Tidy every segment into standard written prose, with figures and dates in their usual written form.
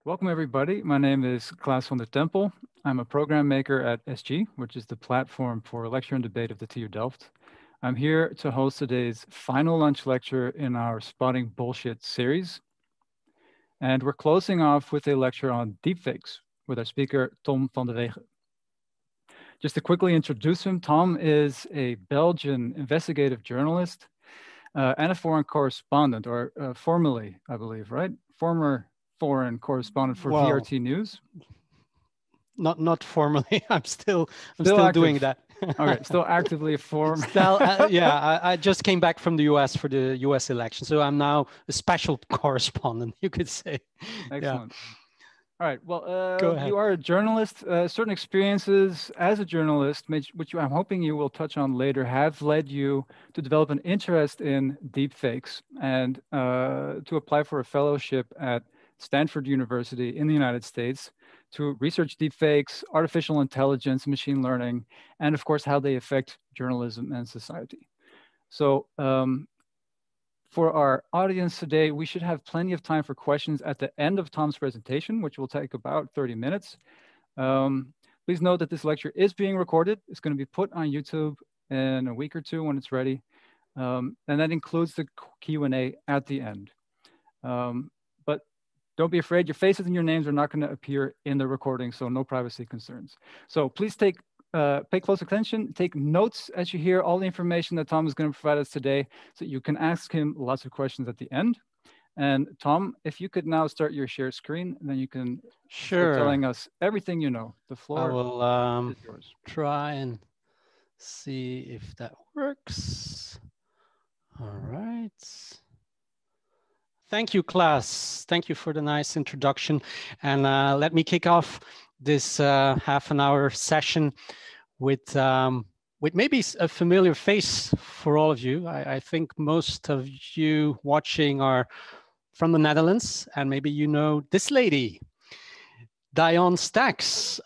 Welcome, everybody. My name is Klaas van der Tempel. I'm a program maker at SG, which is the platform for lecture and debate of the TU Delft. I'm here to host today's final lunch lecture in our Spotting Bullshit series. And we're closing off with a lecture on deepfakes with our speaker, Tom van der Weghe. Just to quickly introduce him, Tom is a Belgian investigative journalist and a foreign correspondent, or formerly, I believe, right? Former foreign correspondent for VRT News. Not formally. I'm still doing that. Okay, still actively I just came back from the US for the US election, so I'm now a special correspondent, you could say. Excellent. Yeah. All right. Well, Go ahead. You are a journalist. Certain experiences as a journalist, which I'm hoping you will touch on later, have led you to develop an interest in deepfakes and to apply for a fellowship at Stanford University in the United States to research deepfakes, artificial intelligence, machine learning, and of course, how they affect journalism and society. So for our audience today, we should have plenty of time for questions at the end of Tom's presentation, which will take about 30 minutes. Please note that this lecture is being recorded. It's going to be put on YouTube in a week or two when it's ready. And that includes the Q&A at the end. But don't be afraid, your faces and your names are not going to appear in the recording, so no privacy concerns. So please pay close attention, take notes as you hear all the information that Tom is going to provide us today, so you can ask him lots of questions at the end. And Tom, if you could now start your share screen, then you can start telling us everything you know. The floor is yours. Try and see if that works. All right. Thank you, Klaas. Thank you for the nice introduction. And let me kick off this half an hour session with maybe a familiar face for all of you. I think most of you watching are from the Netherlands, and maybe you know this lady, Dion Stacks.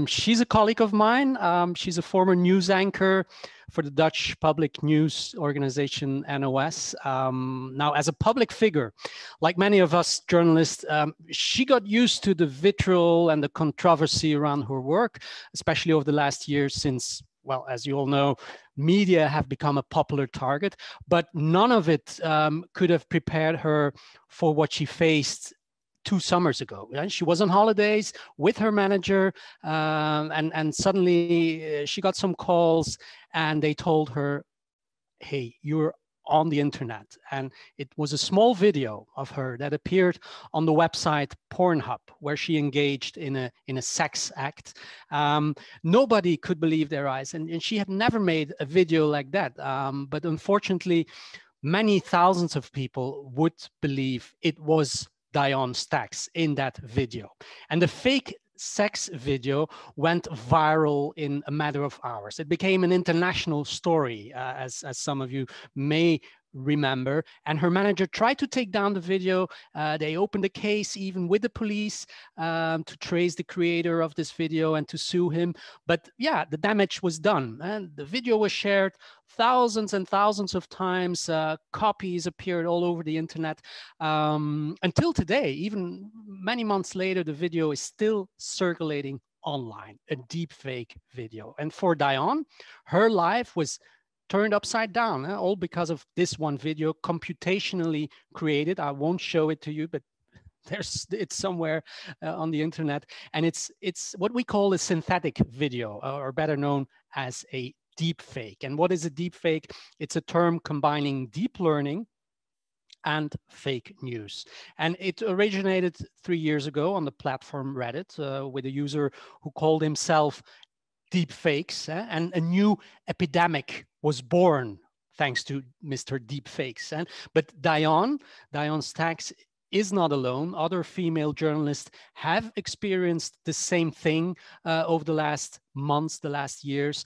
She's a colleague of mine. She's a former news anchor for the Dutch public news organization NOS. Now, as a public figure, like many of us journalists, she got used to the vitriol and the controversy around her work, especially over the last years since, well, as you all know, media have become a popular target, but none of it could have prepared her for what she faced 2 summers ago. And she was on holidays with her manager, and suddenly she got some calls and they told her, hey, you're on the internet. And it was a small video of her that appeared on the website Pornhub, where she engaged in a sex act. Nobody could believe their eyes, and she had never made a video like that. But unfortunately, many thousands of people would believe it was Dion Stacks in that video. And the fake sex video went viral in a matter of hours. It became an international story, as some of you may remember. And her manager tried to take down the video. They opened a case even with the police to trace the creator of this video and to sue him. But yeah, the damage was done. And the video was shared thousands and thousands of times. Copies appeared all over the internet. Until today, even many months later, the video is still circulating online, a deepfake video. And for Dion, her life was turned upside down, all because of this one video, computationally created. I won't show it to you, but it's somewhere on the internet. And it's what we call a synthetic video, or better known as a deepfake. And what is a deepfake? It's a term combining deep learning and fake news. And it originated 3 years ago on the platform Reddit with a user who called himself Deepfakes, and a new epidemic was born thanks to Mr. Deepfakes. But Dion Stacks is not alone. Other female journalists have experienced the same thing over the last months, the last years.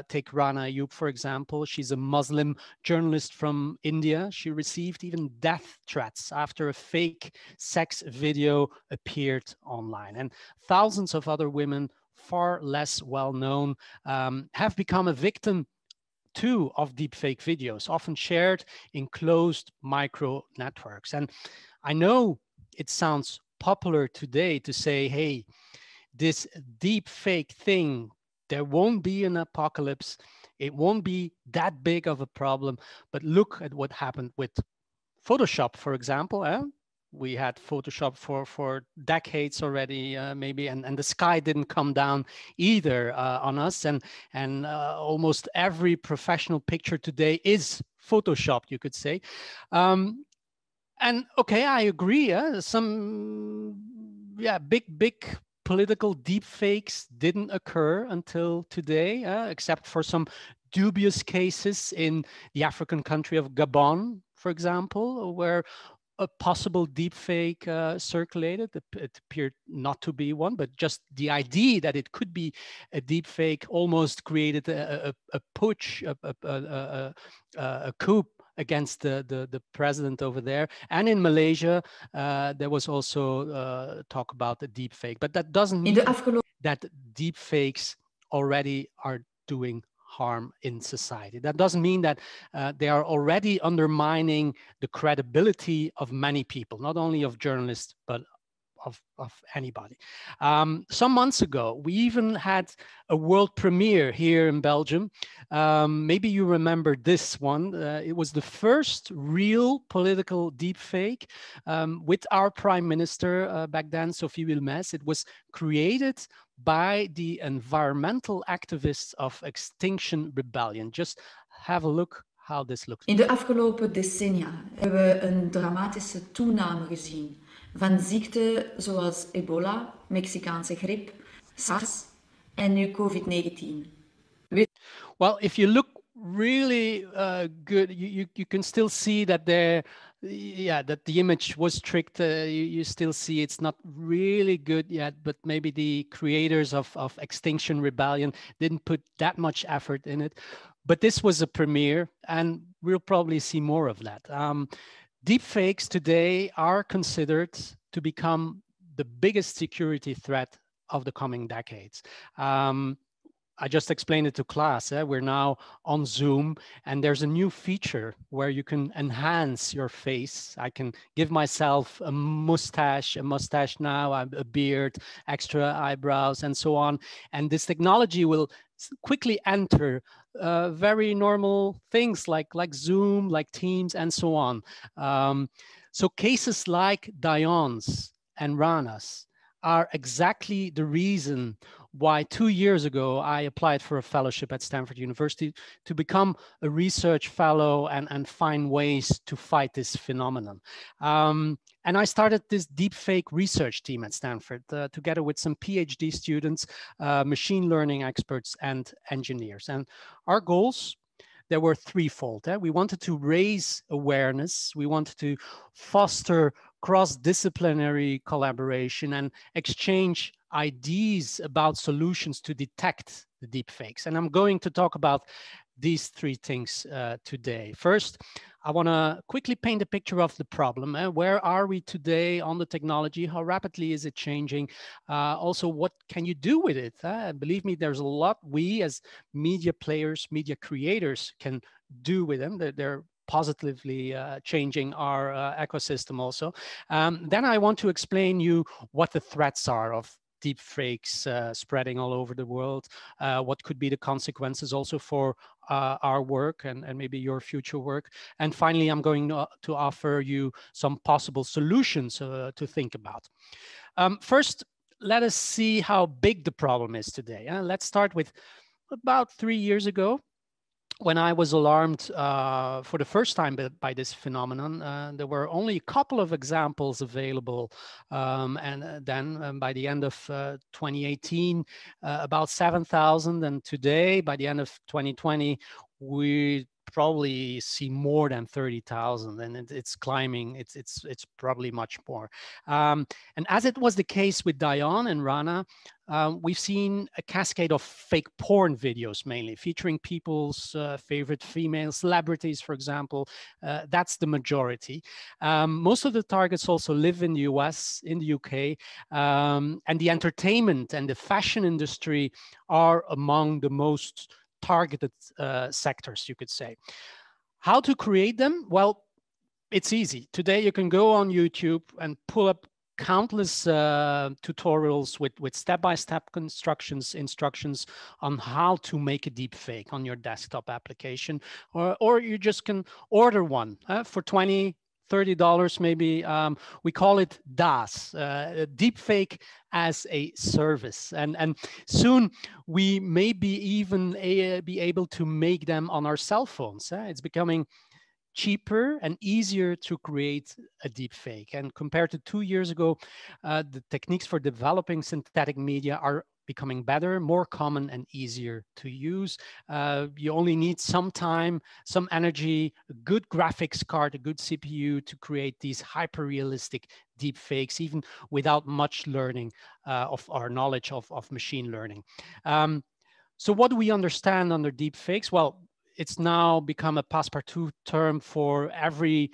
Take Rana Ayyub, for example. She's a Muslim journalist from India. She received even death threats after a fake sex video appeared online. And thousands of other women, far less well-known, have become a victim too of deepfake videos, often shared in closed micro networks. And I know it sounds popular today to say, hey, this deep fake thing, there won't be an apocalypse. It won't be that big of a problem. But look at what happened with Photoshop, for example. We had Photoshop for decades already, maybe, and the sky didn't come down either on us. And almost every professional picture today is Photoshopped, you could say. And okay, I agree. Some big political deepfakes didn't occur until today, except for some dubious cases in the African country of Gabon, for example, where a possible deepfake circulated. It appeared not to be one, but just the idea that it could be a deepfake almost created a putsch, a coup against the president over there. And in Malaysia, there was also talk about the deepfake. But that doesn't mean that deepfakes already are doing harm in society. That doesn't mean that they are already undermining the credibility of many people, not only of journalists, but of anybody. Some months ago, we even had a world premiere here in Belgium. Maybe you remember this one. It was the first real political deepfake with our prime minister back then, Sophie Wilmès. It was created by the environmental activists of Extinction Rebellion. Just have a look how this looks. In de afgelopen decennia hebben we een dramatische toename gezien van ziekten zoals ebola, Mexicaanse griep, SARS en nu COVID-19. Well, if you look really good, you can still see that that the image was tricked. You still see it's not really good yet, but maybe the creators of Extinction Rebellion didn't put that much effort in it. But this was a premiere, and we'll probably see more of that. Deepfakes today are considered to become the biggest security threat of the coming decades. I just explained it to class. We're now on Zoom, and there's a new feature where you can enhance your face. I can give myself a mustache now, a beard, extra eyebrows, and so on. And this technology will quickly enter very normal things like Zoom, like Teams, and so on. So cases like Dion's and Rana's are exactly the reason why 2 years ago I applied for a fellowship at Stanford University to become a research fellow and find ways to fight this phenomenon. And I started this deepfake research team at Stanford together with some PhD students, machine learning experts, and engineers. And our goals, there were threefold. We wanted to raise awareness. We wanted to foster cross-disciplinary collaboration and exchange ideas about solutions to detect the deepfakes. And I'm going to talk about these three things today. First, I want to quickly paint a picture of the problem. Where are we today on the technology? How rapidly is it changing? Also, what can you do with it? Believe me, there's a lot we as media players, media creators can do with them. They're positively changing our ecosystem also. Then I want to explain you what the threats are of deepfakes spreading all over the world, what could be the consequences also for our work and maybe your future work. And finally, I'm going to offer you some possible solutions to think about. First, let us see how big the problem is today. Let's start with about 3 years ago, when I was alarmed for the first time by this phenomenon. There were only a couple of examples available. And then by the end of 2018, about 7,000. And today, by the end of 2020, we probably see more than 30,000, and it's climbing. It's probably much more. And as it was the case with Dion and Rana, we've seen a cascade of fake porn videos, mainly featuring people's favorite female celebrities, for example. That's the majority. Most of the targets also live in the US, in the UK, and the entertainment and the fashion industry are among the most targeted sectors, you could say. How to create them? Well, it's easy. Today you can go on YouTube and pull up countless tutorials with step-by-step instructions on how to make a deep fake on your desktop application, or you just can order one for $20–30 maybe. We call it DaaS, Deepfake as a service, and soon we may be even be able to make them on our cell phones. It's becoming cheaper and easier to create a deep fake. And compared to 2 years ago, the techniques for developing synthetic media are becoming better, more common, and easier to use. You only need some time, some energy, a good graphics card, a good CPU to create these hyper-realistic deep fakes, even without much learning of our knowledge of machine learning. So what do we understand under deep fakes? Well, it's now become a passepartout term for every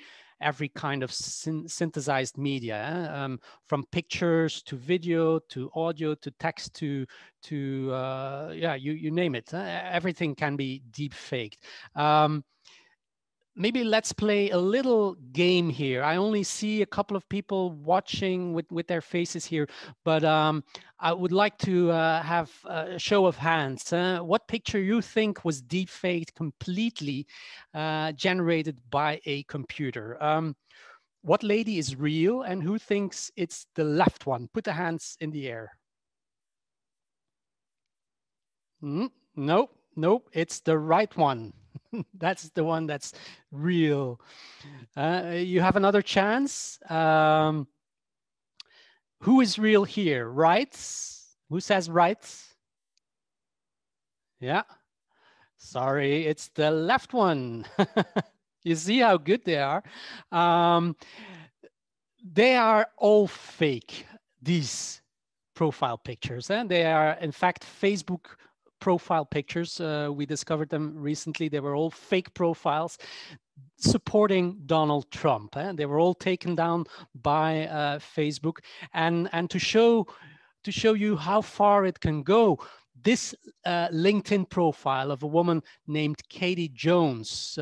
kind of synthesized media, from pictures to video to audio to text to yeah, you name it. Everything can be deep faked. Maybe let's play a little game here. I only see a couple of people watching with their faces here, but I would like to have a show of hands. What picture you think was deep faked completely, generated by a computer? What lady is real and who thinks it's the left one? Put the hands in the air. Nope, it's the right one. That's the one that's real. You have another chance. Who is real here? Rights? Who says rights? Yeah. Sorry, it's the left one. You see how good they are? They are all fake, these profile pictures. And they are, in fact, Facebook profile pictures. We discovered them recently. They were all fake profiles supporting Donald Trump. They were all taken down by Facebook. And to show you how far it can go, this LinkedIn profile of a woman named Katie Jones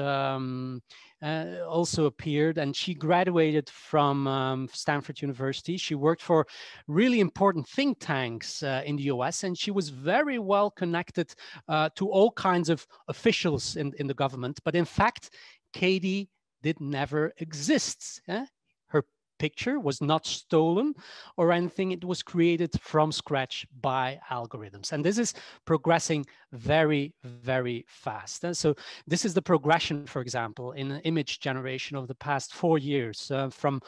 also appeared, and she graduated from Stanford University. She worked for really important think tanks in the US, and she was very well connected to all kinds of officials in the government. But in fact, Katie did never exist. Her picture was not stolen or anything. It was created from scratch by algorithms. And this is progressing very, very fast. And so this is the progression, for example, in an image generation of the past 4 years, from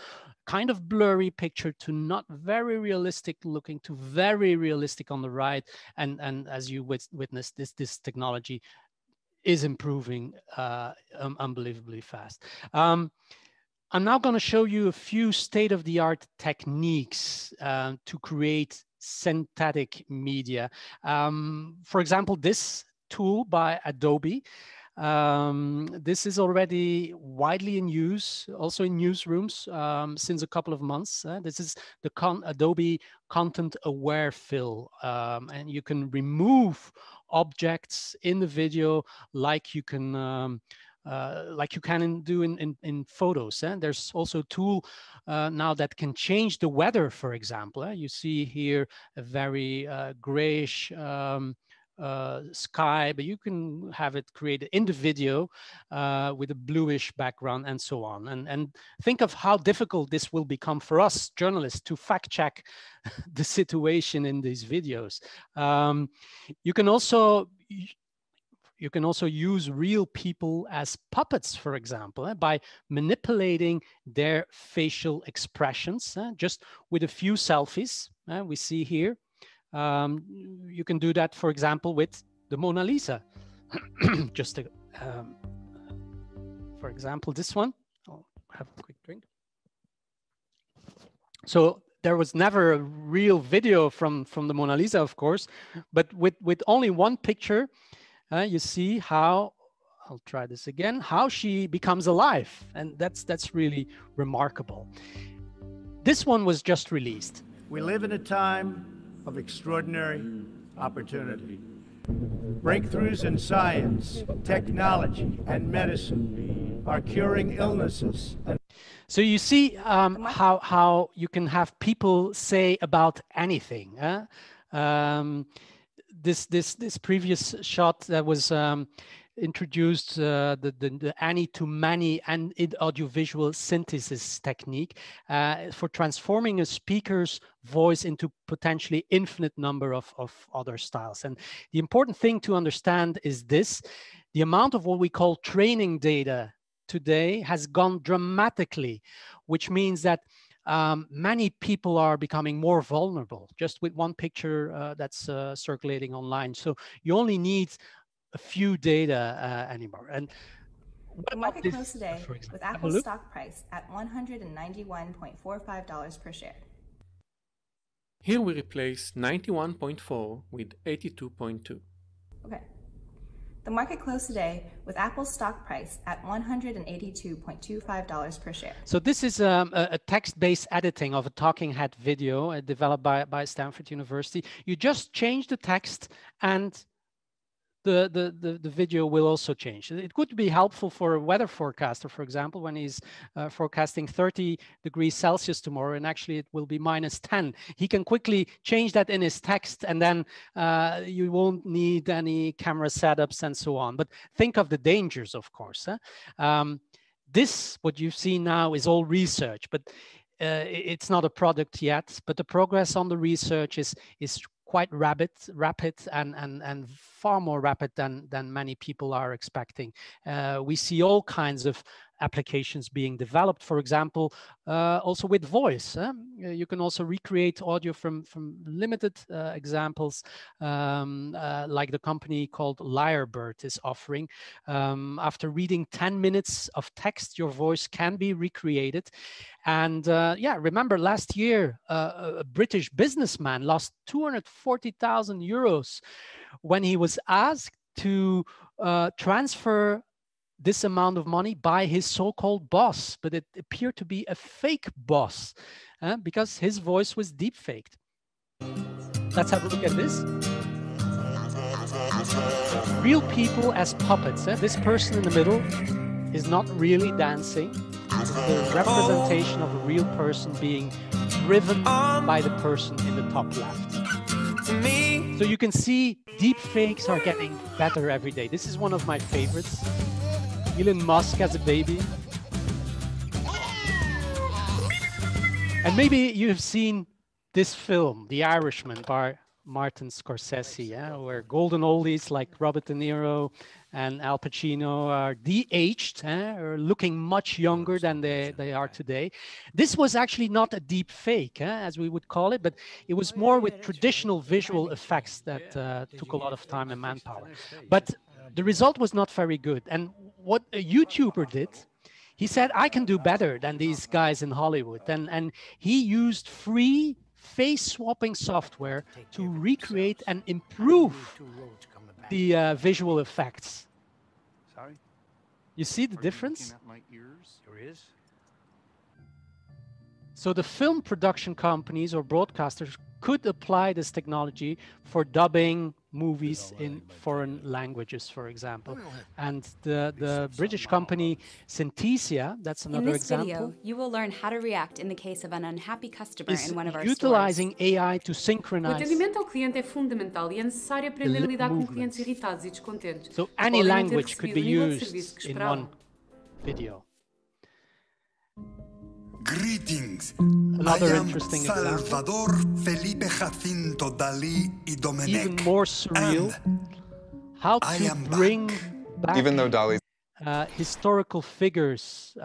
kind of blurry picture to not very realistic looking to very realistic on the right. And as you witnessed, this technology is improving unbelievably fast. I'm now going to show you a few state-of-the-art techniques to create synthetic media. For example, this tool by Adobe. This is already widely in use, also in newsrooms since a couple of months. This is the Adobe Content Aware Fill, and you can remove objects in the video like you can do in photos. There's also a tool now that can change the weather, for example. You see here a very grayish sky, but you can have it created in the video with a bluish background and so on. And think of how difficult this will become for us journalists to fact check the situation in these videos. You can also use real people as puppets, for example, by manipulating their facial expressions, just with a few selfies. We see here. You can do that, for example, with the Mona Lisa. Just for example, this one. I'll have a quick drink. So there was never a real video from the Mona Lisa, of course, but with only one picture, you see how, I'll try this again, how she becomes alive. And that's really remarkable. This one was just released. We live in a time of extraordinary opportunity. Breakthroughs in science, technology, and medicine are curing illnesses. So you see how you can have people say about anything. This previous shot that was introduced the any-to-many and audiovisual synthesis technique for transforming a speaker's voice into potentially infinite number of other styles. And the important thing to understand is this: the amount of what we call training data today has gone dramatically, which means that many people are becoming more vulnerable just with one picture that's circulating online. So you only need a few data anymore. And the market closed today with Apple's stock price at $191.45 per share. Here we replace 91.4 with 82.2. Okay. The market closed today with Apple's stock price at $182.25 per share. So this is a text-based editing of a talking head video developed by Stanford University. You just change the text and the video will also change. It could be helpful for a weather forecaster, for example, when he's forecasting 30 degrees Celsius tomorrow, and actually it will be -10. He can quickly change that in his text, and then you won't need any camera setups and so on. But think of the dangers, of course. This, what you see now, is all research, but it's not a product yet. But the progress on the research is quite rapid and far more rapid than many people are expecting. We see all kinds of applications being developed, for example, also with voice. You can also recreate audio from limited examples, like the company called Lyrebird is offering. After reading 10 minutes of text, your voice can be recreated. And yeah, remember last year, a British businessman lost 240,000 euros when he was asked to transfer this amount of money by his so-called boss, but it appeared to be a fake boss because his voice was deepfaked. Let's have a look at this. Real people as puppets. This person in the middle is not really dancing. It's the representation of a real person being driven by the person in the top left. So you can see deepfakes are getting better every day. This is one of my favorites. Elon Musk as a baby. And maybe you've seen this film, The Irishman, by Martin Scorsese, where golden oldies like Robert De Niro and Al Pacino are de-aged, or looking much younger than they are today. This was actually not a deep fake, as we would call it, but it was more with traditional visual effects that took a lot of time and manpower. But the result was not very good. And what a YouTuber did, he said, I can do better than these guys in Hollywood. And he used free face swapping software to recreate and improve the visual effects. Sorry? You see the difference? My ears? There is. So the film production companies or broadcasters could apply this technology for dubbing movies in foreign languages, for example. And the British company Synthesia, that's another example. In this video, you will learn how to react in the case of an unhappy customer in one of our utilizing stores. AI to synchronize. O atendimento ao cliente é fundamental e é necessário aprender a lidar com clientes irritados e descontentes. So any language could be used in one video. Greetings. Another interesting Salvador Felipe Jacinto Dalí y Domenech. Even more surreal, how to bring back even though Dali's historical figures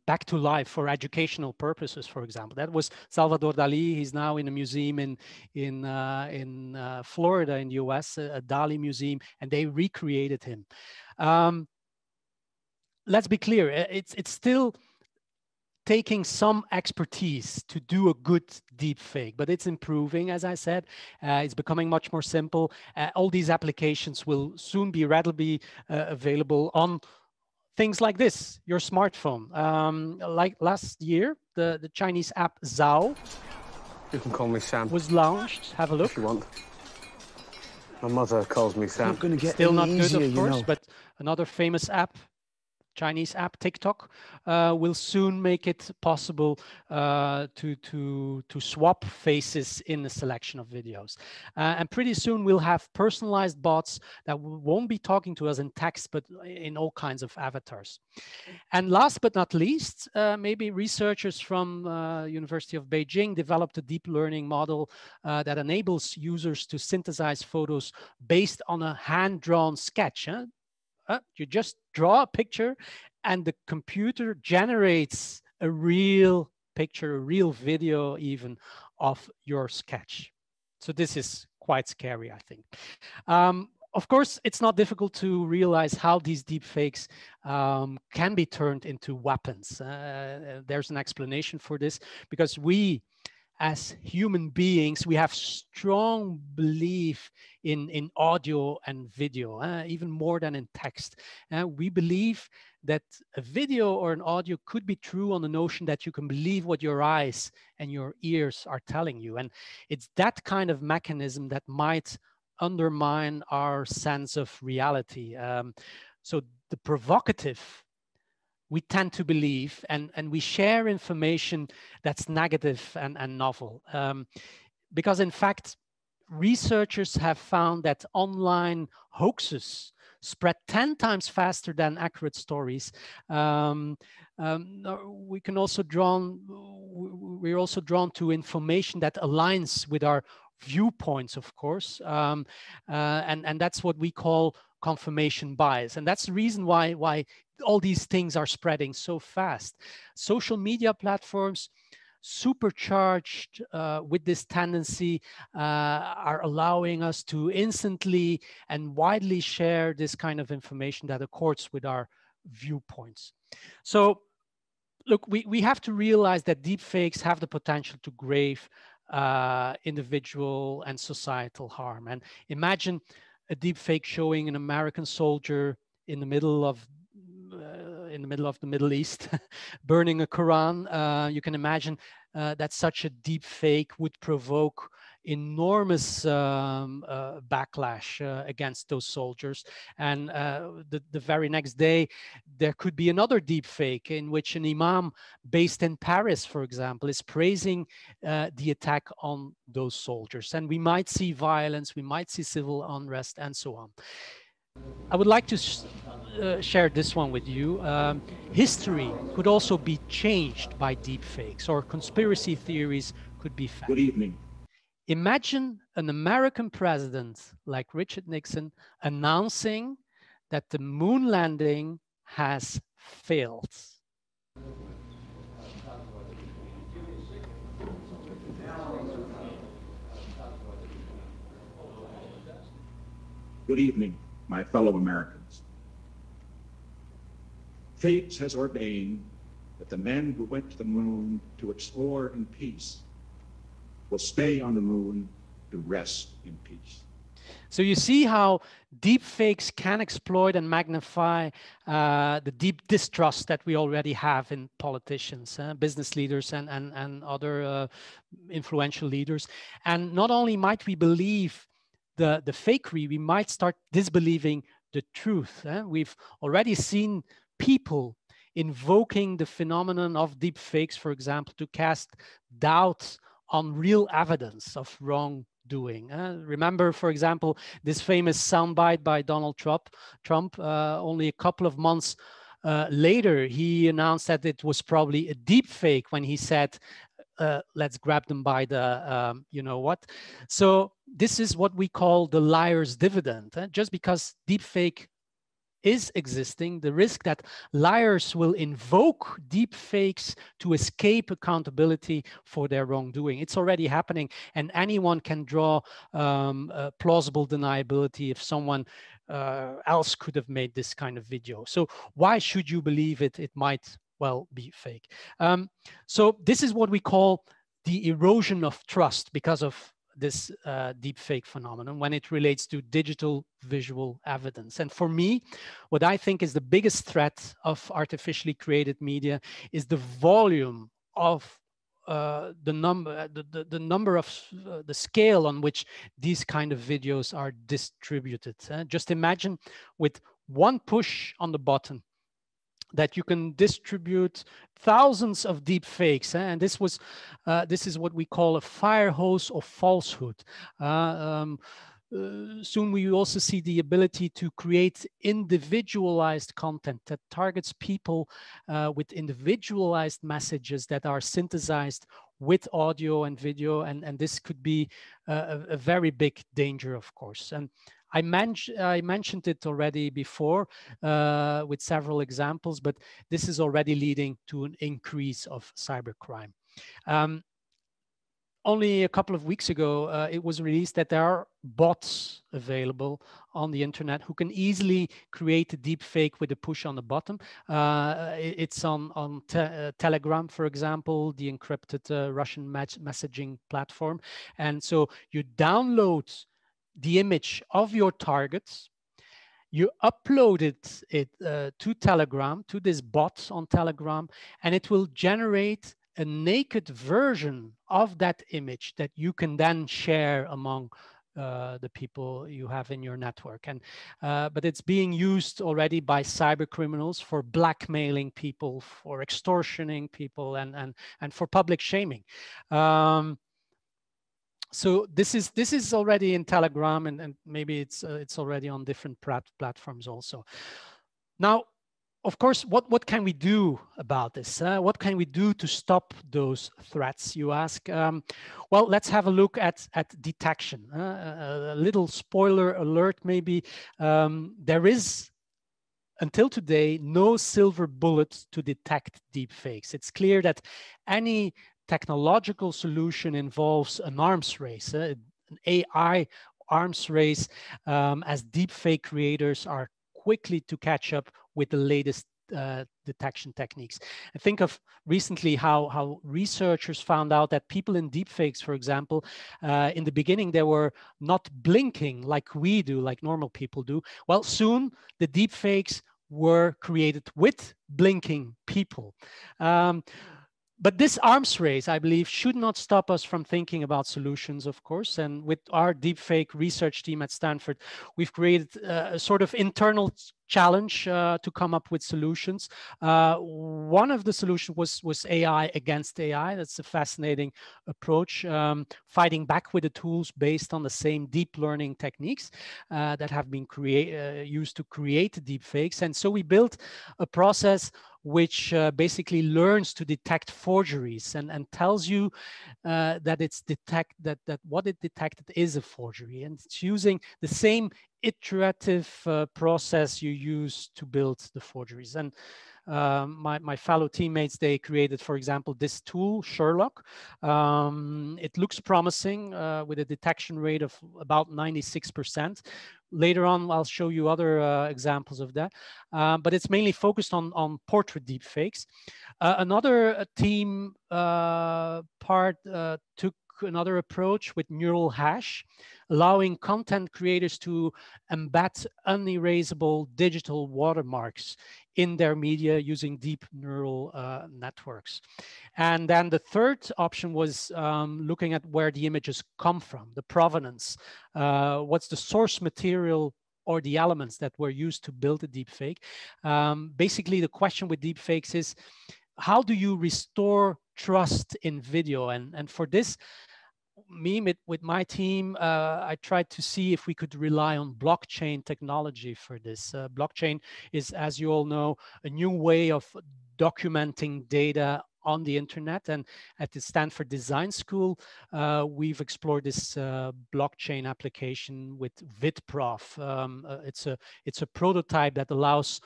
back to life for educational purposes, for example. That was Salvador Dalí. He's now in a museum in Florida in the US, a Dalí museum, and they recreated him. Let's be clear, it's still taking some expertise to do a good deep fake, but it's improving, as I said. It's becoming much more simple. All these applications will soon be readily available on things like this, your smartphone. Like last year, the Chinese app Zhao, you can call me Sam, was launched. Have a look. If you want. My mother calls me Sam. Still not good, of course, but another famous app Chinese app TikTok will soon make it possible to swap faces in a selection of videos. And pretty soon we'll have personalized bots that won't be talking to us in text, but in all kinds of avatars. And last but not least, maybe researchers from University of Beijing developed a deep learning model that enables users to synthesize photos based on a hand-drawn sketch. You just draw a picture and the computer generates a real picture, a real video even of your sketch. So this is quite scary, I think. Of course, it's not difficult to realize how these deepfakes can be turned into weapons. There's an explanation for this because we, as human beings, we have strong belief in audio and video, even more than in text. We believe that a video or an audio could be true on the notion that you can believe what your eyes and your ears are telling you. And it's that kind of mechanism that might undermine our sense of reality. So the provocative, we tend to believe, and we share information that's negative and novel. Because in fact, researchers have found that online hoaxes spread 10 times faster than accurate stories. We're also drawn to information that aligns with our viewpoints, of course, and that's what we call confirmation bias. And that's the reason why all these things are spreading so fast. Social media platforms, supercharged with this tendency, are allowing us to instantly and widely share this kind of information that accords with our viewpoints. So look, we have to realize that deepfakes have the potential to grave individual and societal harm. And imagine a deepfake showing an American soldier in the middle of the Middle East burning a Quran. You can imagine that such a deepfake would provoke enormous backlash against those soldiers. And the very next day, there could be another deepfake in which an imam based in Paris, for example, is praising the attack on those soldiers. And we might see violence, we might see civil unrest, and so on. I would like to share this one with you. History could also be changed by deepfakes, or conspiracy theories could be found. Good evening. Imagine an American president like Richard Nixon announcing that the moon landing has failed. Good evening, my fellow Americans. Fate has ordained that the men who went to the moon to explore in peace will stay on the moon to rest in peace. So you see how deepfakes can exploit and magnify the deep distrust that we already have in politicians, business leaders, and other influential leaders. And not only might we believe the fakery, we might start disbelieving the truth. We've already seen people invoking the phenomenon of deepfakes, for example, to cast doubt on real evidence of wrongdoing. Remember, for example, this famous soundbite by Donald Trump. Only a couple of months later, he announced that it was probably a deepfake when he said, let's grab them by the, you know what. So this is what we call the liar's dividend. Just because deepfake is existing, the risk that liars will invoke deepfakes to escape accountability for their wrongdoing. It's already happening, and anyone can draw a plausible deniability if someone else could have made this kind of video. So why should you believe it? It might well be fake. So this is what we call the erosion of trust because of this deepfake phenomenon when it relates to digital visual evidence. And for me, what I think is the biggest threat of artificially created media is the volume of the scale on which these kind of videos are distributed. Just imagine with one push on the button, that you can distribute thousands of deep fakes, and this is what we call a fire hose of falsehood. Soon we will also see the ability to create individualized content that targets people with individualized messages that are synthesized with audio and video, and this could be a very big danger, of course. And I mentioned it already before with several examples, but this is already leading to an increase of cybercrime. Only a couple of weeks ago, it was released that there are bots available on the internet who can easily create a deep fake with a push on the button. It's on Telegram, for example, the encrypted Russian messaging platform. And so you download the image of your targets, you upload it to Telegram, to this bot on Telegram, and it will generate a naked version of that image that you can then share among the people you have in your network. And but it's being used already by cyber criminals for blackmailing people, for extortioning people, and for public shaming. So this is already in Telegram, and maybe it's already on different platforms also. Now, of course, what can we do about this? What can we do to stop those threats, you ask? Well, let's have a look at detection. A little spoiler alert, maybe. There is, until today, no silver bullet to detect deepfakes. It's clear that any technological solution involves an arms race, an AI arms race, as deepfake creators are quickly to catch up with the latest detection techniques. I think of recently how researchers found out that people in deepfakes, for example, in the beginning, they were not blinking like we do, like normal people do. Well, soon the deepfakes were created with blinking people. But this arms race, I believe, should not stop us from thinking about solutions, of course. And with our deepfake research team at Stanford, we've created a sort of internal challenge to come up with solutions. One of the solutions was AI against AI. That's a fascinating approach, fighting back with the tools based on the same deep learning techniques that have been used to create deepfakes. And so we built a process which basically learns to detect forgeries and tells you that what it detected is a forgery, and it's using the same iterative process you use to build the forgeries. And my fellow teammates, they created, for example, this tool, Sherlock. It looks promising with a detection rate of about 96%. Later on, I'll show you other examples of that, but it's mainly focused on portrait deepfakes. Another team took another approach with neural hash, allowing content creators to embed unerasable digital watermarks in their media using deep neural networks. And then the third option was looking at where the images come from, the provenance. What's the source material or the elements that were used to build a deepfake? Basically, the question with deepfakes is, how do you restore trust in video? And for this, with my team, I tried to see if we could rely on blockchain technology for this. Blockchain is, as you all know, a new way of documenting data on the internet. And at the Stanford Design School, we've explored this blockchain application with VidProf. It's a prototype that allows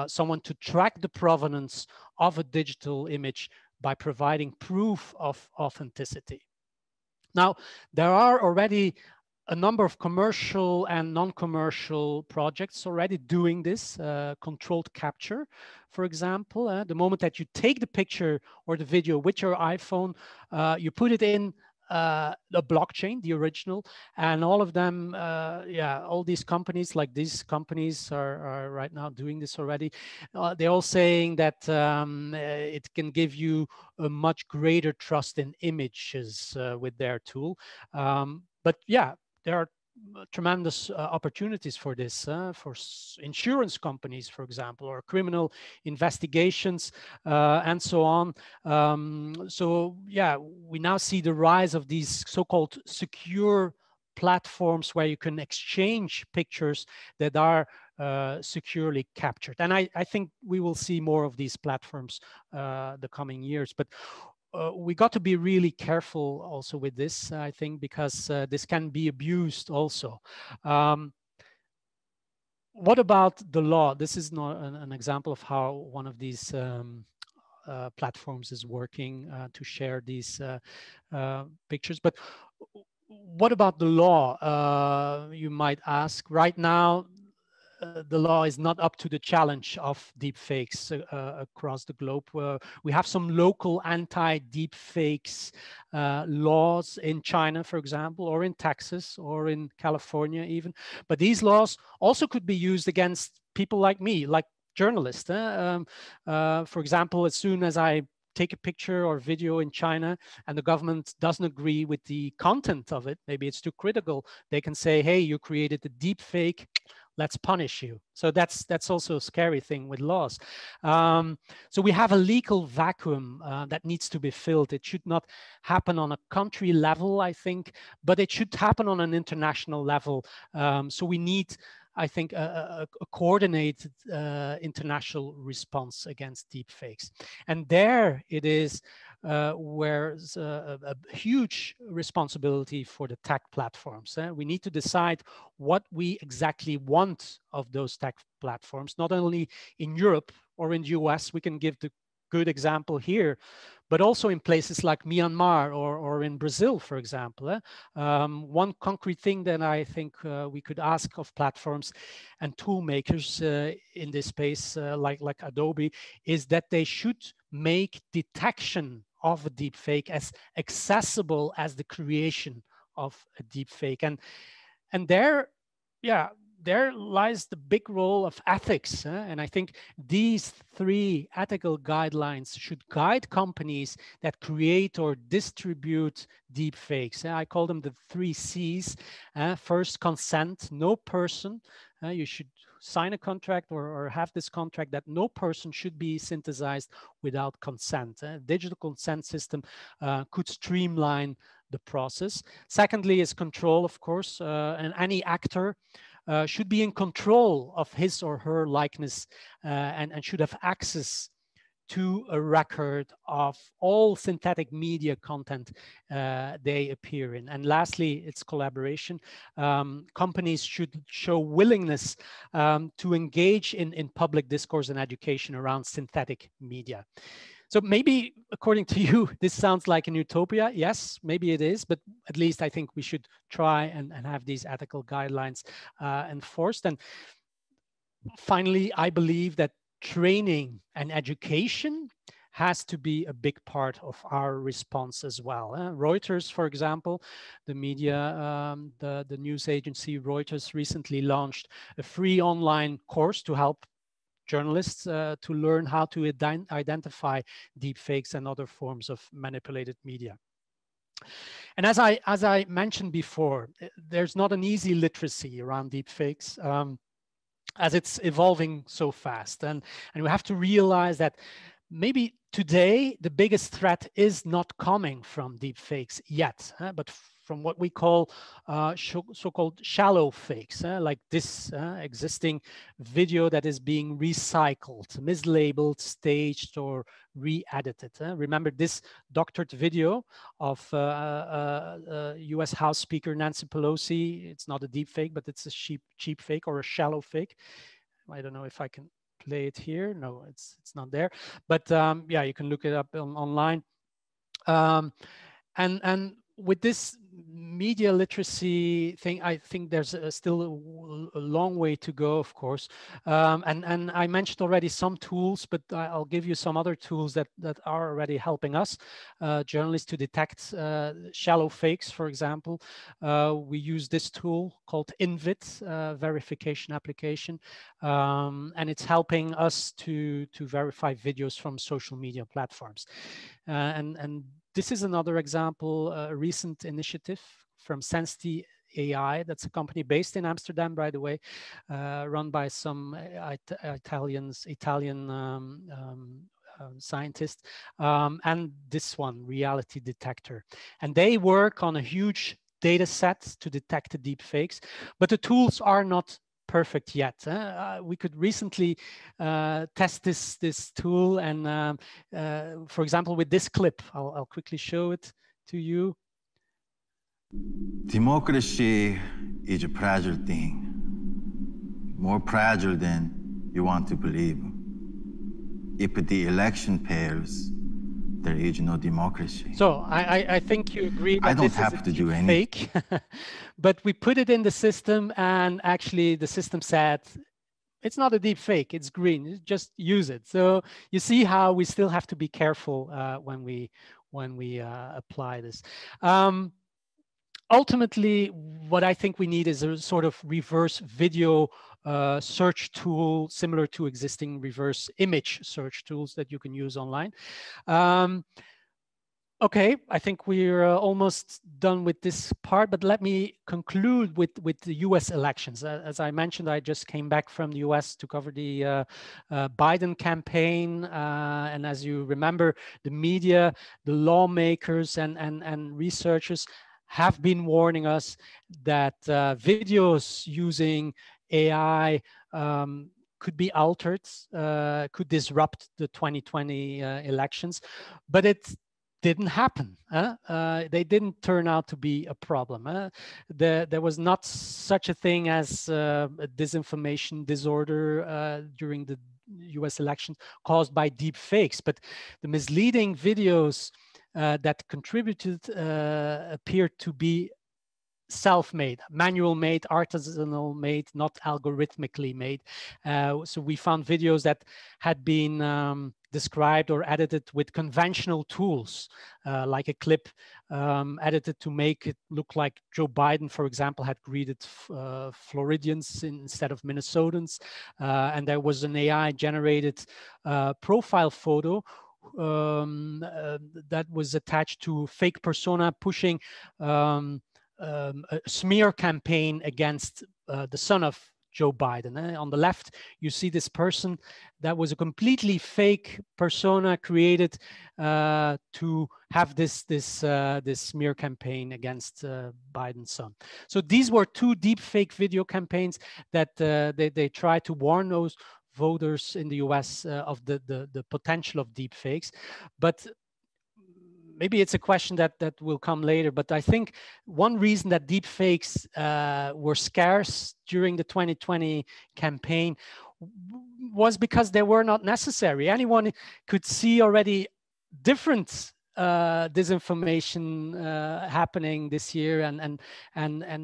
someone to track the provenance of a digital image by providing proof of authenticity. Now, there are already a number of commercial and non-commercial projects already doing this, controlled capture, for example. The moment that you take the picture or the video with your iPhone, you put it in the blockchain, the original, and all of them, all these companies, like these companies are right now doing this already. They're all saying that it can give you a much greater trust in images with their tool. But yeah, there are tremendous opportunities for this, for insurance companies, for example, or criminal investigations, and so on. So yeah, we now see the rise of these so-called secure platforms where you can exchange pictures that are securely captured. And I think we will see more of these platforms the coming years. But we got to be really careful also with this, I think, because this can be abused also. What about the law? This is not an example of how one of these platforms is working to share these pictures. But what about the law? You might ask. Right now, the law is not up to the challenge of deepfakes across the globe. We have some local anti-deepfakes laws in China, for example, or in Texas, or in California even. But these laws also could be used against people like me, like journalists. For example, as soon as I take a picture or video in China and the government doesn't agree with the content of it, maybe it's too critical, they can say, hey, you created a deep fake, let's punish you. So that's also a scary thing with laws. So we have a legal vacuum that needs to be filled. It should not happen on a country level, I think, but it should happen on an international level. So we need, I think, a coordinated international response against deepfakes. And there it is where there's a huge responsibility for the tech platforms. We need to decide what we exactly want of those tech platforms, not only in Europe or in the US. We can give the good example here, but also in places like Myanmar or in Brazil, for example. One concrete thing that I think we could ask of platforms and tool makers in this space, like Adobe, is that they should make detection of a deepfake as accessible as the creation of a deepfake. And there, yeah, there lies the big role of ethics. And I think these 3 ethical guidelines should guide companies that create or distribute deepfakes. I call them the 3 C's. First, consent. No person, you should sign a contract or have this contract that no person should be synthesized without consent. Digital consent system could streamline the process. Secondly is control, of course, and any actor should be in control of his or her likeness and should have access to a record of all synthetic media content they appear in. And lastly, it's collaboration. Companies should show willingness to engage in public discourse and education around synthetic media. So maybe, according to you, this sounds like an utopia. Yes, maybe it is, but at least I think we should try and have these ethical guidelines enforced. And finally, I believe that training and education has to be a big part of our response as well. Reuters, for example, the media, the news agency Reuters recently launched a free online course to help journalists to learn how to identify deepfakes and other forms of manipulated media. And as I mentioned before, there's not an easy literacy around deepfakes as it's evolving so fast. And we have to realize that maybe today the biggest threat is not coming from deepfakes yet, but from what we call so-called shallow fakes, like this existing video that is being recycled, mislabeled, staged, or re-edited. Remember this doctored video of US House Speaker Nancy Pelosi. It's not a deep fake, but it's a cheap fake or a shallow fake. I don't know if I can play it here. No, it's not there. But yeah, you can look it up online. And with this media literacy thing, I think there's still a long way to go, of course. And I mentioned already some tools, but I'll give you some other tools that are already helping us, journalists, to detect shallow fakes, for example. We use this tool called InVid, verification application, and it's helping us to verify videos from social media platforms. And this is another example, a recent initiative from Sensitivity AI. That's a company based in Amsterdam, by the way, run by some Italian scientists, and this one, Reality Detector. And they work on a huge data set to detect the deep fakes, but the tools are not perfect yet. We could recently test this tool, and for example, with this clip, I'll quickly show it to you. Democracy is a fragile thing, more fragile than you want to believe. If the election fails, there is no democracy. So I think you agree that I don't this have is a to do fake, but we put it in the system, and actually the system said, it's not a deep fake, it's green, just use it. So you see how we still have to be careful when we apply this. Ultimately, what I think we need is a sort of reverse video search tool, similar to existing reverse image search tools that you can use online. Okay, I think we're almost done with this part, but let me conclude with the US elections. As I mentioned, I just came back from the US to cover the Biden campaign. And as you remember, the media, the lawmakers, and researchers have been warning us that videos using AI could be altered, could disrupt the 2020 elections, but it didn't happen. They didn't turn out to be a problem. There was not such a thing as a disinformation disorder during the US election caused by deep fakes, but the misleading videos that contributed appeared to be self-made, manual made, artisanal made, not algorithmically made. So we found videos that had been described or edited with conventional tools, like a clip edited to make it look like Joe Biden, for example, had greeted Floridians instead of Minnesotans. And there was an AI-generated profile photo that was attached to fake persona pushing a smear campaign against the son of Joe Biden. On the left, you see this person that was a completely fake persona created to have this smear campaign against Biden's son. So these were two deep fake video campaigns that they tried to warn those voters in the US of the potential of deep fakes. But maybe it's a question that will come later, but I think one reason that deep fakes were scarce during the 2020 campaign was because they were not necessary. Anyone could see already different disinformation happening this year, and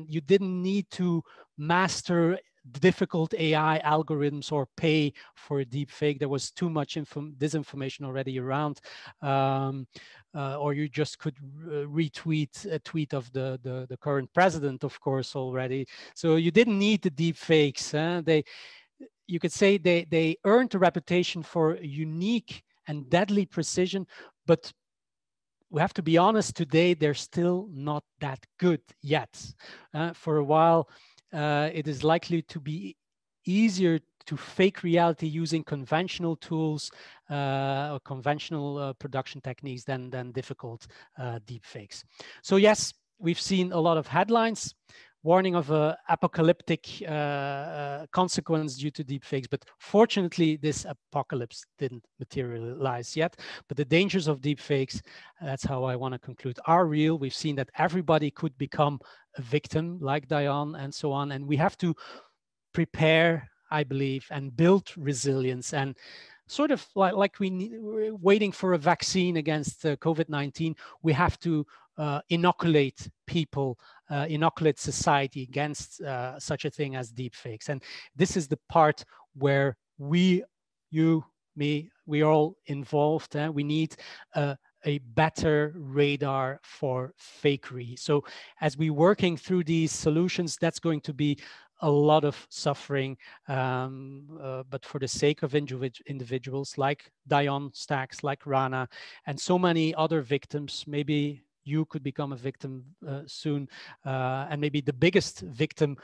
you didn't need to master difficult AI algorithms or pay for a deep fake. There was too much disinformation already around, or you just could retweet a tweet of the current president, of course, already. So you didn't need the deep fakes. You could say they earned a reputation for unique and deadly precision, but we have to be honest, today they're still not that good yet. For a while, it is likely to be easier to fake reality using conventional tools or conventional production techniques than difficult deep fakes. So yes, we've seen a lot of headlines warning of an apocalyptic consequence due to deepfakes, but fortunately this apocalypse didn't materialize yet. But the dangers of deepfakes, that's how I want to conclude, are real. We've seen that everybody could become a victim, like Diane and so on, and we have to prepare, I believe, and build resilience, and sort of like we're waiting for a vaccine against COVID-19, we have to inoculate people, inoculate society against such a thing as deepfakes. And this is the part where we, you, me, we're all involved. We need a better radar for fakery. So as we're working through these solutions, that's going to be a lot of suffering, but for the sake of individuals like Diane Stacks, like Rana, and so many other victims, maybe you could become a victim soon. And maybe the biggest victim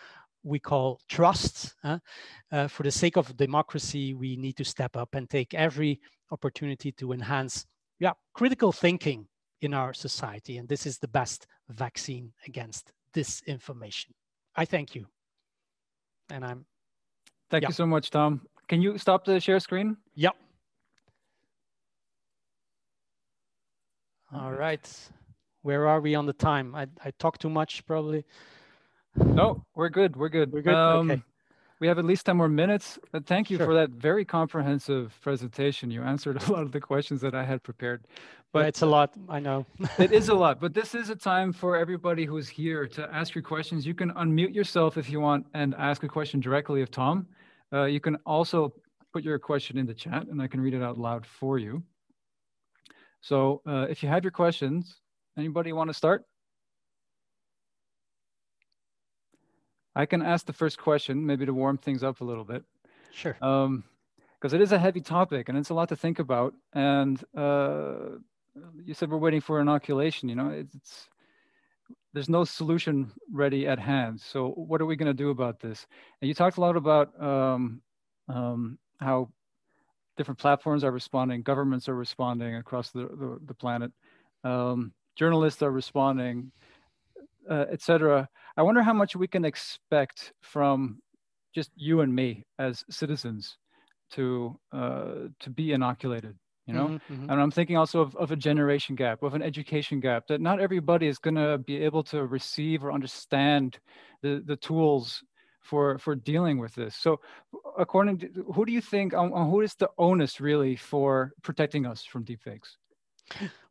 we call trust. For the sake of democracy, we need to step up and take every opportunity to enhance critical thinking in our society. And this is the best vaccine against disinformation. I thank you. And I'm... Thank you so much, Tom. Can you stop the share screen? Yep. All right. Where are we on the time? I talk too much, probably. No, we're good. We're good. We're good. Okay. We have at least 10 more minutes. Thank you for that very comprehensive presentation. You answered a lot of the questions that I had prepared. But it's a lot, I know. It is a lot, but this is a time for everybody who's here to ask your questions. You can unmute yourself if you want and ask a question directly of Tom. You can also put your question in the chat and I can read it out loud for you. So if you have your questions, anybody want to start? I can ask the first question, maybe to warm things up a little bit. Sure. Because it is a heavy topic and it's a lot to think about. And you said we're waiting for inoculation. You know, there's no solution ready at hand. So what are we going to do about this? And you talked a lot about how different platforms are responding, governments are responding across the planet, journalists are responding, etc. I wonder how much we can expect from just you and me as citizens to be inoculated, you know? And I'm thinking also of a generation gap, of an education gap, that not everybody is going to be able to receive or understand the tools for dealing with this. So according to, who do you think, who is the onus really for protecting us from deepfakes?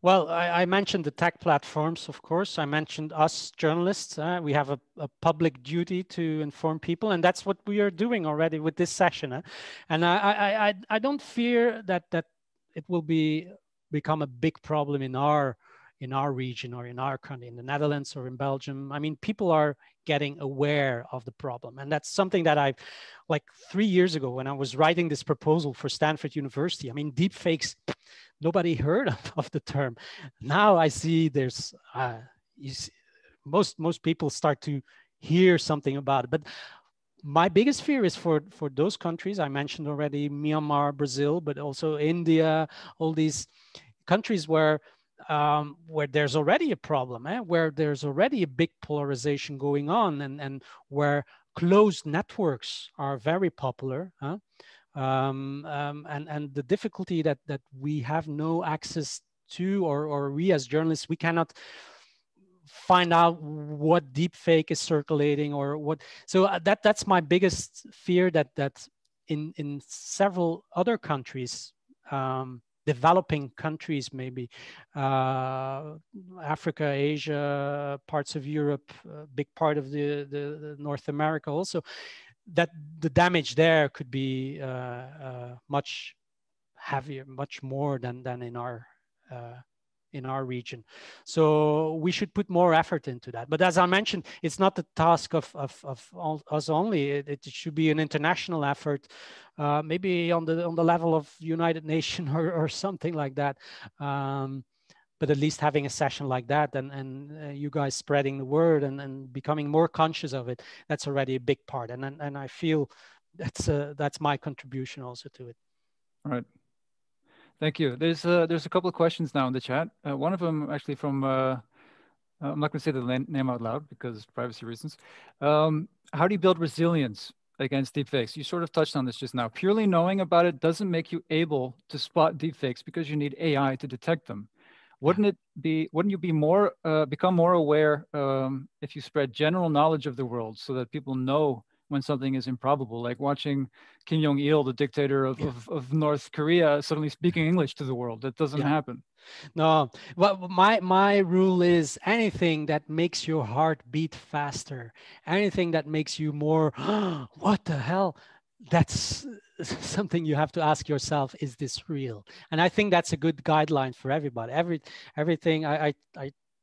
Well, I mentioned the tech platforms, of course. I mentioned us journalists. We have a public duty to inform people, and that's what we are doing already with this session. And I don't fear that it will become a big problem in our region or in our country, in the Netherlands or in Belgium. I mean, people are getting aware of the problem. And that's something that I, like 3 years ago when I was writing this proposal for Stanford University, I mean, deepfakes, nobody heard of the term. Now I see there's, most people start to hear something about it. But my biggest fear is for those countries, I mentioned already, Myanmar, Brazil, but also India, all these countries where there's already a problem, where there's already a big polarization going on, and where closed networks are very popular. And the difficulty that we have no access to, or we as journalists, we cannot find out what deepfake is circulating or what. So that's my biggest fear, that in several other countries, developing countries, maybe Africa, Asia, parts of Europe, a big part of the North America also, that the damage there could be much heavier, much more than in our region. So we should put more effort into that. But as I mentioned, it's not the task of us only. It should be an international effort, maybe on the level of United Nations or something like that. But at least having a session like that and you guys spreading the word and becoming more conscious of it, that's already a big part. And I feel that's my contribution also to it. All right. Thank you. There's a couple of questions now in the chat. One of them actually from, I'm not going to say the name out loud because privacy reasons. How do you build resilience against deepfakes? You sort of touched on this just now. Purely knowing about it doesn't make you able to spot deepfakes because you need AI to detect them. Wouldn't you be more become more aware if you spread general knowledge of the world so that people know when something is improbable, like watching Kim Jong-il, the dictator of North Korea, suddenly speaking English to the world? That doesn't happen. No, well, my rule is anything that makes your heart beat faster, anything that makes you more, what the hell? That's something you have to ask yourself, is this real? And I think that's a good guideline for everybody. Everything I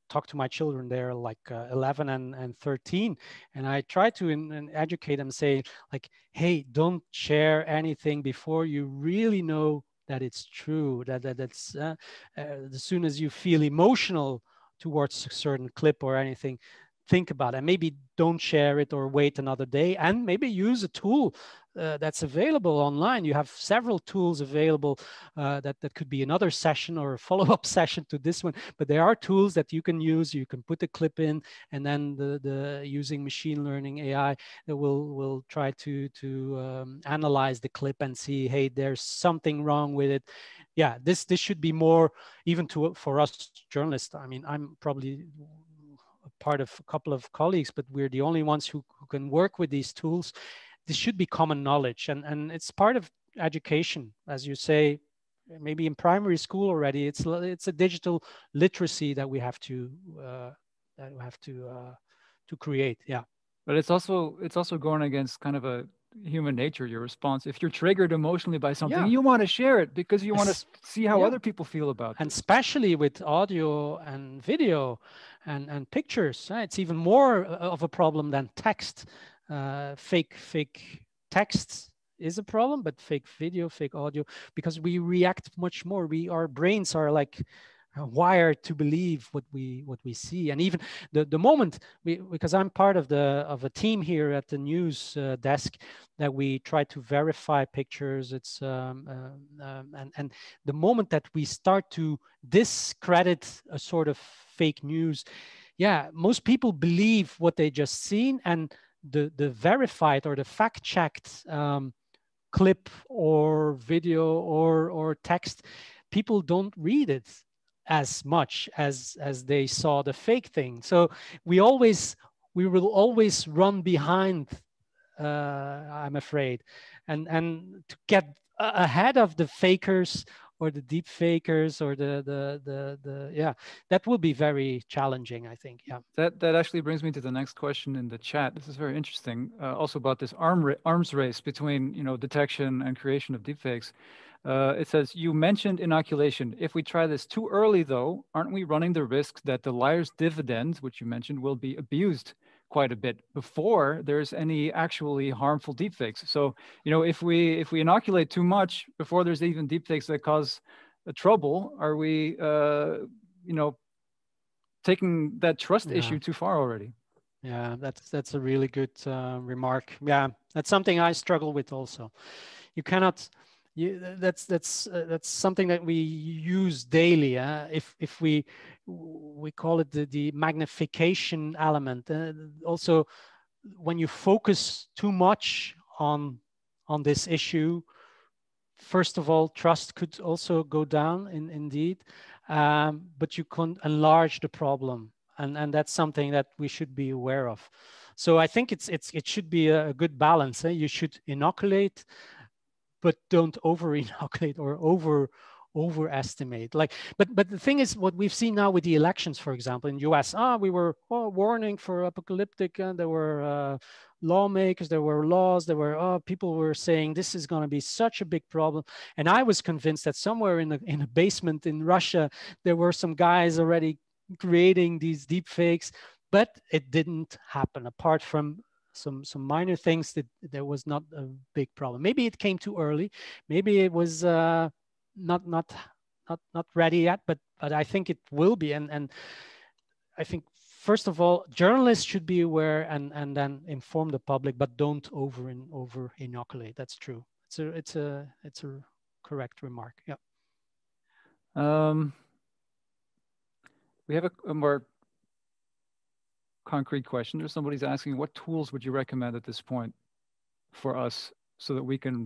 talk to my children, they're like 11 and 13, and I try to educate them, say like, hey, don't share anything before you really know that it's true, that's as soon as you feel emotional towards a certain clip or anything, think about it. Maybe don't share it or wait another day, and maybe use a tool that's available online. You have several tools available that could be another session or a follow-up session to this one, but there are tools that you can use. You can put the clip in, and then the using machine learning AI that will try to analyze the clip and see, hey, there's something wrong with it. Yeah, this should be more even for us journalists. I mean, I'm probably part of a couple of colleagues, but we're the only ones who can work with these tools. This should be common knowledge, and it's part of education, as you say, maybe in primary school already. It's a digital literacy that we have to create. Yeah, but it's also going against kind of a human nature, your response. If you're triggered emotionally by something, you want to share it because you want to see how other people feel about it. And especially with audio and video and pictures, it's even more of a problem than text. Fake text is a problem, but fake video, fake audio, because we react much more. Our brains are like wired to believe what we see. And even the moment because I'm part of a team here at the news desk that we try to verify pictures. It's and the moment that we start to discredit a sort of fake news, most people believe what they just seen, and the verified or the fact-checked clip or video or text, people don't read it as much as they saw the fake thing. So we will always run behind, I'm afraid, and to get ahead of the fakers or the deep fakers or that will be very challenging, I think. That actually brings me to the next question in the chat. This is very interesting, also about this arms race between detection and creation of deepfakes. It says, you mentioned inoculation. If we try this too early, though, aren't we running the risk that the liar's dividend, which you mentioned, will be abused quite a bit before there's any actually harmful deepfakes? So, if we inoculate too much before there's even deepfakes that cause trouble, are we, taking that trust issue too far already? Yeah, that's a really good remark. Yeah, that's something I struggle with also. You cannot. That's something that we use daily. If we call it the magnification element. Also, when you focus too much on this issue, first of all, trust could also go down. Indeed, but you can enlarge the problem, and that's something that we should be aware of. So I think it should be a good balance. You should inoculate, but don't over-inoculate or overestimate. But the thing is, what we've seen now with the elections, for example, in the US, we were warning for apocalyptic, and there were lawmakers, there were laws, there were people were saying this is going to be such a big problem. And I was convinced that somewhere in a basement in Russia, there were some guys already creating these deep fakes, but it didn't happen, apart from some minor things that there was not a big problem. Maybe it came too early. Maybe it was not ready yet, but I think it will be. And I think, first of all, journalists should be aware and then inform the public, but don't over inoculate. That's true. It's a correct remark. Yeah. We have a more concrete question. There's somebody's asking, what tools would you recommend at this point for us so that we can,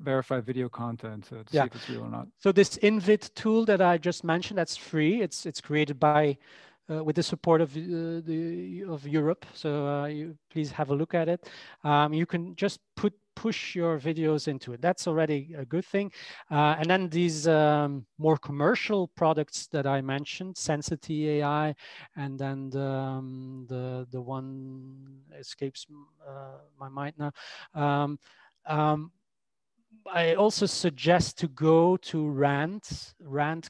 verify video content to see if it's real or not? So this InVid tool that I just mentioned, that's free. It's created by with the support of Europe. So you please have a look at it. You can just push your videos into it. That's already a good thing. And then these more commercial products that I mentioned, Sensity AI, and then the one escapes my mind now. I also suggest to go to Rand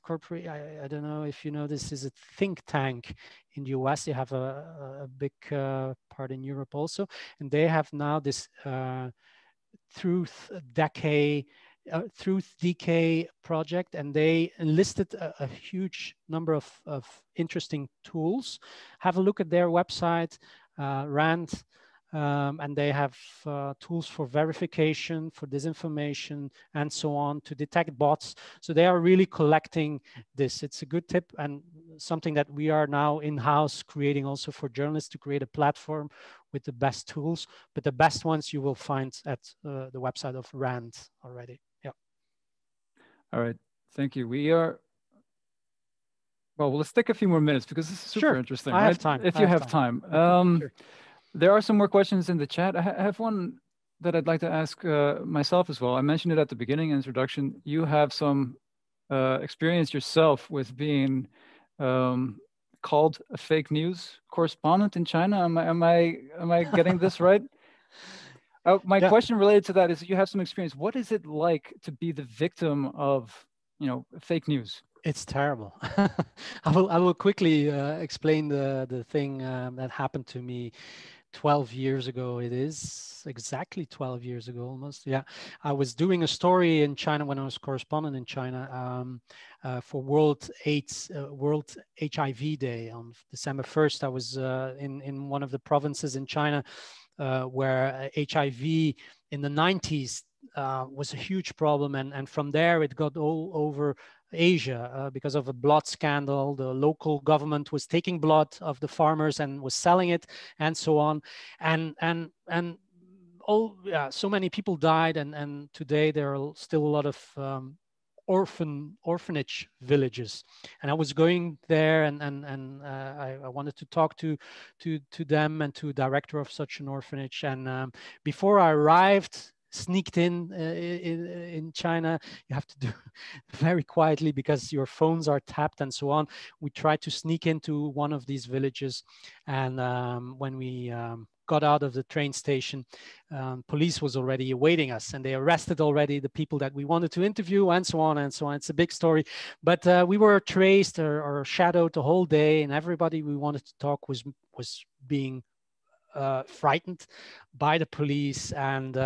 Corporate. I don't know if you know, this is a think tank in the US. They have a big part in Europe also. And they have now this truth decade Truth DK project, and they enlisted a huge number of interesting tools. Have a look at their website, RAND, and they have tools for verification, for disinformation, and so on, to detect bots. So they are really collecting this. It's a good tip, and something that we are now in-house creating also for journalists, to create a platform with the best tools, but the best ones you will find at the website of RAND already. Yeah. All right, thank you. We are, well, let's take a few more minutes because this is super interesting. I have time. If you have time. Sure. There are some more questions in the chat. I have one that I'd like to ask myself as well. I mentioned it at the beginning, introduction. You have some experience yourself with being called a fake news correspondent in China. Am I getting this right? My question related to that is, you have some experience. What is it like to be the victim of, fake news? It's terrible. I will quickly explain the thing that happened to me 12 years ago. It is exactly 12 years ago almost. Yeah, I was doing a story in China when I was correspondent in China for World HIV Day on December 1st. I was in one of the provinces in China where HIV in the 90s was a huge problem, and from there it got all over Asia because of a blood scandal. The local government was taking blood of the farmers and was selling it, and so on, and so many people died, and today there are still a lot of orphanage villages. And I was going there, and I wanted to talk to them and to a director of such an orphanage. And before I arrived, sneaked in China, you have to do very quietly because your phones are tapped and so on. We tried to sneak into one of these villages, and when we got out of the train station, police was already awaiting us, and they arrested already the people that we wanted to interview, and so on and so on. It's a big story, but we were traced or shadowed the whole day, and everybody we wanted to talk was being frightened by the police. And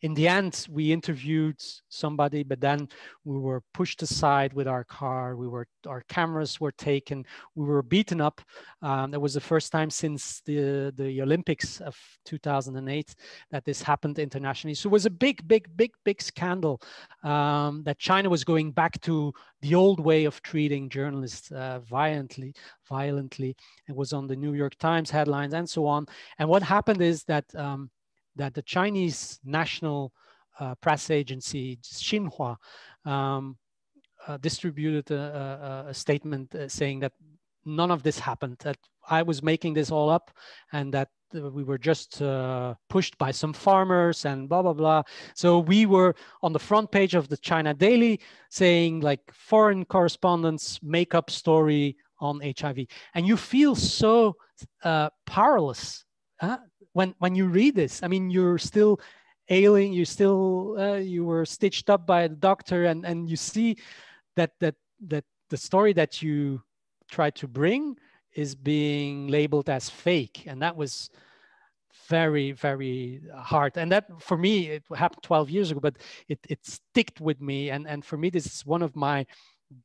in the end, we interviewed somebody, but then we were pushed aside with our car. Our cameras were taken. We were beaten up. That was the first time since the Olympics of 2008 that this happened internationally. So it was a big scandal that China was going back to the old way of treating journalists violently. It was on the New York Times headlines and so on. And what happened is that that the Chinese national press agency Xinhua distributed a statement saying that none of this happened, that I was making this all up, and that we were just pushed by some farmers and blah, blah, blah. So we were on the front page of the China Daily saying, like, foreign correspondents make up story on HIV. And you feel so powerless when you read this. I mean, you're still ailing, you were stitched up by the doctor, and you see that the story that you try to bring is being labeled as fake. And that was very, very hard. And that, for me, it happened 12 years ago, but it sticked with me. And for me, this is one of my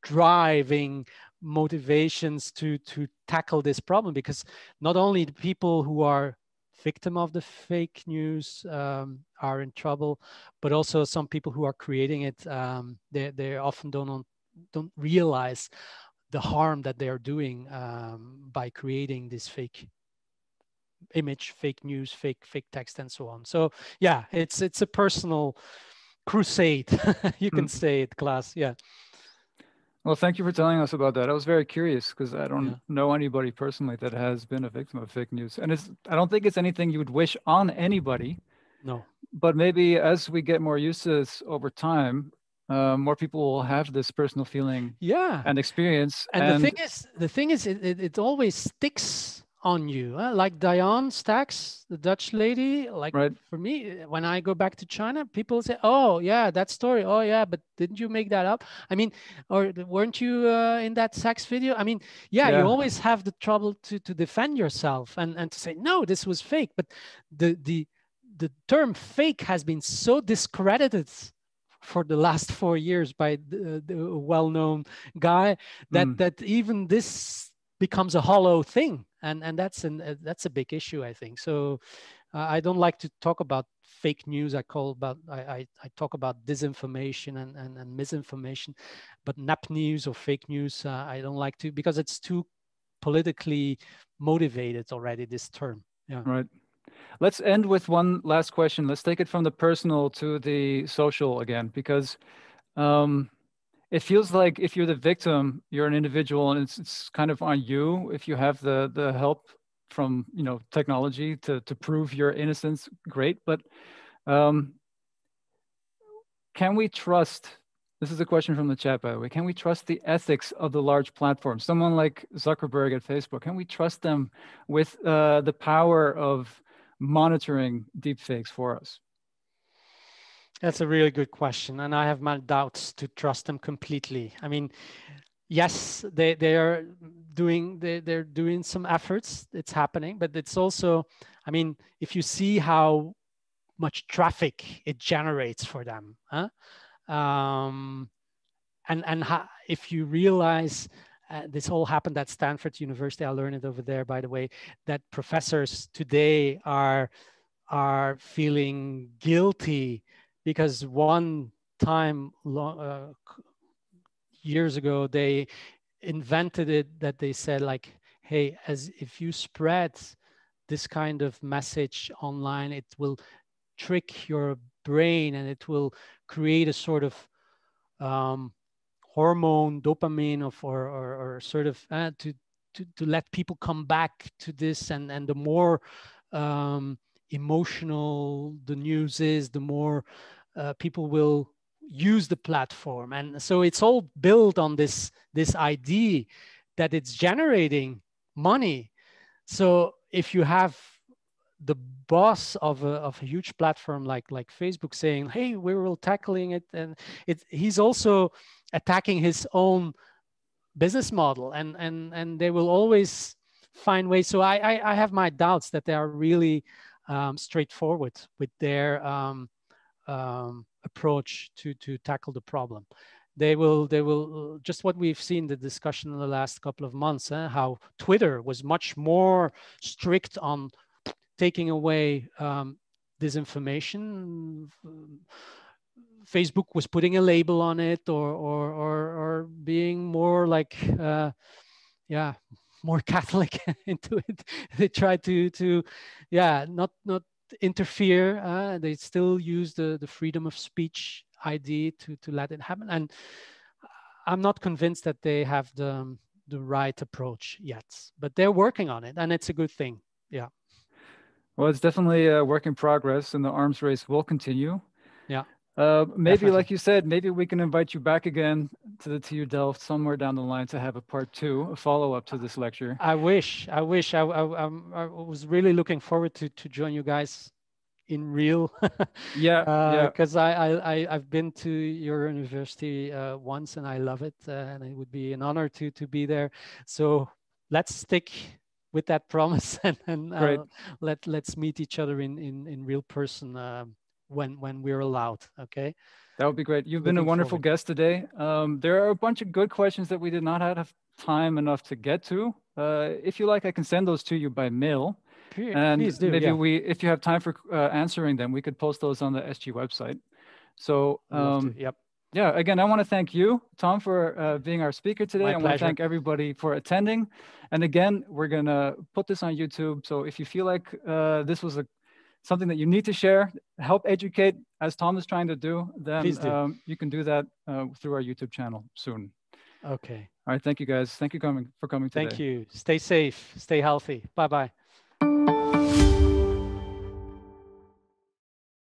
driving motivations to tackle this problem, because not only the people who are victim of the fake news are in trouble, but also some people who are creating it, they often don't realize the harm that they are doing by creating this fake image, fake news, fake text, and so on. So yeah, it's a personal crusade, you can say it, Klaas. Yeah. Well, thank you for telling us about that. I was very curious because I don't know anybody personally that has been a victim of fake news. And I don't think it's anything you would wish on anybody. No. But maybe as we get more used to this over time, more people will have this personal feeling and experience. And the thing is, it always sticks on you. Like Diane Stacks, the Dutch lady, like for me, when I go back to China, people say, oh yeah, that story. Oh yeah, but didn't you make that up? I mean, or weren't you in that Sachs video? I mean, you always have the trouble to defend yourself and to say, no, this was fake. But the term fake has been so discredited for the last 4 years by the well-known guy, that even this becomes a hollow thing, and that's a big issue, I think. So I don't like to talk about fake news. I talk about disinformation and misinformation, but nap news or fake news, I don't like to, because it's too politically motivated already, this term. Yeah. Right. Let's end with one last question. Let's take it from the personal to the social again, because it feels like if you're the victim, you're an individual, and it's kind of on you. If you have the help from technology to prove your innocence, great. But can we trust? This is a question from the chat, by the way. Can we trust the ethics of the large platforms? Someone like Zuckerberg at Facebook, can we trust them with the power of monitoring deepfakes for us? That's a really good question, and I have my doubts to trust them completely. I mean, yes, they're doing some efforts. It's happening, but it's also, I mean, if you see how much traffic it generates for them, huh? If you realize this all happened at Stanford University, I learned it over there, by the way, that professors today are feeling guilty because one time years ago they invented it, that they said like, hey, as if you spread this kind of message online, it will trick your brain and it will create a sort of hormone, dopamine, or sort of to let people come back to this, and the more emotional the news is, the more people will use the platform. And so it's all built on this idea that it's generating money. So if you have the boss of a huge platform like Facebook saying, hey, we're all tackling it, and he's also attacking his own business model, and they will always find ways. So I have my doubts that they are really straightforward with their approach to tackle the problem. They will just what we've seen, the discussion in the last couple of months, how Twitter was much more strict on taking away disinformation. Facebook was putting a label on it, or being more like, more Catholic into it. They try to not interfere. They still use the freedom of speech idea to let it happen. And I'm not convinced that they have the right approach yet, but they're working on it, and it's a good thing. Yeah. Well, it's definitely a work in progress, and the arms race will continue. Yeah. Maybe, definitely. like you said, maybe we can invite you back again to the TU Delft somewhere down the line to have a part 2, a follow-up to this lecture. I wish. I was really looking forward to join you guys in real. Because I've been to your university once, and I love it, and it would be an honor to be there. So let's stick with that promise, and let's meet each other in real person when we're allowed. Okay, that would be great. You've been a wonderful guest today. There are a bunch of good questions that we did not have time enough to get to. If you like, I can send those to you by mail. And please do, maybe if you have time for answering them, we could post those on the SG website. So yeah, again, I want to thank you, Tom, for being our speaker today. I want to thank everybody for attending. And again, we're going to put this on YouTube. So if you feel like this was something that you need to share, help educate, as Tom is trying to do, then you can do that through our YouTube channel soon. Okay. All right. Thank you, guys. Thank you for coming today. Thank you. Stay safe. Stay healthy. Bye-bye.